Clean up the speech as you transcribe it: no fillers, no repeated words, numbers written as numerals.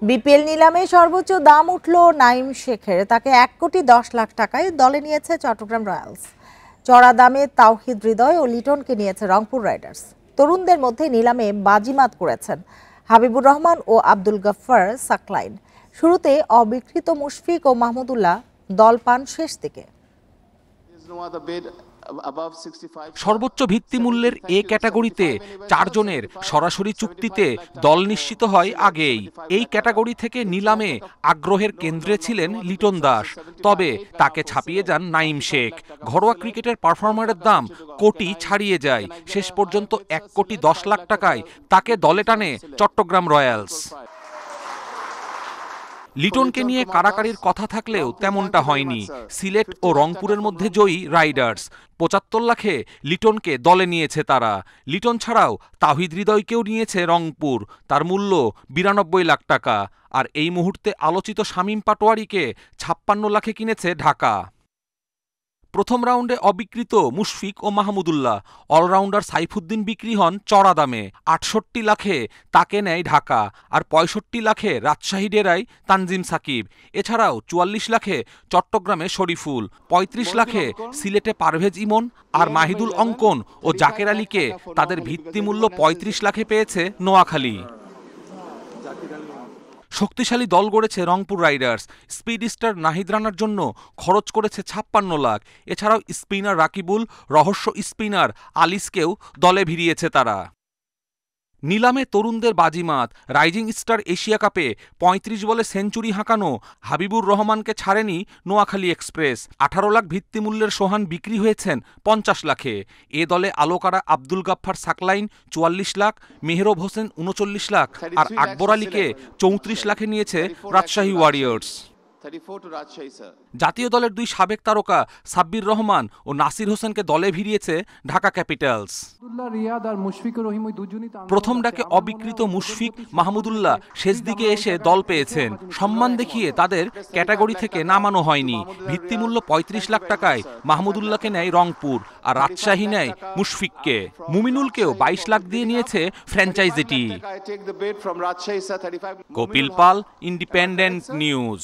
BPL নিলামে সর্বোচ্চ দাম উঠল নাঈম শেখের। তাকে 1,10,00,000 টাকায় দলে নিয়েছে চট্টগ্রাম রয়্যালস। চড়া দামে তাওহিদ হৃদয় ও লিটনকে নিয়েছে রংপুর রাইডার্স। তরুণদের মধ্যে নিলামে বাজিমাত করেছেন হাবিবুর রহমান ও আব্দুল গফফার সাকলাইন। শুরুতে অবিকৃত মুশফিক ও মাহমুদুল্লাহ দল পান শেষ দিকে। সর্বোচ্চ ভিত্তিমূল্যের এ ক্যাটাগরিতে 4 জনের সরাসরি চুক্তিতে দল নিশ্চিত হয় আগেই। এই ক্যাটাগরি থেকে নিলামে আগ্রহের কেন্দ্রে ছিলেন লিটন দাস, তবে তাকে ছাপিয়ে যান নাঈম শেখ। ঘরোয়া ক্রিকেটের পারফর্মারের দাম কোটি ছাড়িয়ে যায়। শেষ পর্যন্ত 1,10,00,000 টাকায় তাকে দলে টানে চট্টগ্রাম রয়্যালস। লিটনকে নিয়ে কারাকারির কথা থাকলেও তেমনটা হয়নি। সিলেট ও রংপুরের মধ্যে জয়ী রাইডার্স। 75 লাখে লিটনকে দলে নিয়েছে তারা। লিটন ছাড়াও তাওহিদ হৃদয়কেও নিয়েছে রংপুর, তার মূল্য 92 লাখ টাকা। আর এই মুহূর্তে আলোচিত শামীম পাটোয়ারিকে 56 লাখে কিনেছে ঢাকা। প্রথম রাউন্ডে অবিকৃত মুশফিক ও মাহমুদুল্লাহ। অলরাউন্ডার সাইফুদ্দিন বিক্রি হন চড়া দামে। 68 লাখে তাকে নেয় ঢাকা, আর 65 লাখে রাজশাহী ডেরায় তানজিম সাকিব। এছাড়াও 44 লাখে চট্টগ্রামে শরীফুল, 35 লাখে সিলেটে পারভেজ ইমন আর মাহিদুল অঙ্কন ও জাকের আলীকে তাদের ভিত্তিমূল্য 35 লাখে পেয়েছে নোয়াখালী। শক্তিশালী দল গড়েছে Rangpur riders. Speed star Nahid রানার জন্য খরচ করেছে 56 লাখ। এছাড়াও স্পিনার রাকিবুল, রহস্য স্পিনার আলিসকেও দলে ভিড়িয়েছে তারা। নিলামে তরুণদের বাজিমাত। রাইজিং স্টার এশিয়া কাপে 35 বলে সেঞ্চুরি হাঁকানো হাবিবুর রহমানকে ছাড়েনি নোয়াখালী এক্সপ্রেস। 18 লাখ ভিত্তিমূল্যের সোহান বিক্রি হয়েছেন 50 লাখে। এ দলে আলোকারা আব্দুল গফফার সাকলাইন 44 লাখ, মেহরব হোসেন 39 লাখ আর আকবর আলীকে 34 লাখে নিয়েছে রাজশাহী ওয়ারিয়র্স। জাতীয় দলের 2 সাবেক তারকা সাব্বির রহমান ও নাসির হোসেনকে দলে ভিড়িয়েছে ঢাকা ক্যাপিটালস। প্রথম ডাকে অবিকৃত মুশফিক, মাহমুদুল্লাহ শেষ দিকে এসে দল পেয়েছেন। সম্মান দেখিয়ে তাদের ক্যাটাগরি থেকে নামানো হয়নি। ভিত্তিমূল্য 35 লাখ টাকায় মাহমুদুল্লাহকে নেয় রংপুর, আর রাজশাহী নেয় মুশফিককে। মুমিনুলকেও 22 লাখ দিয়ে নিয়েছে ফ্র্যাঞ্চাইজিটি। কপিল পাল, ইন্ডিপেন্ডেন্ট নিউজ।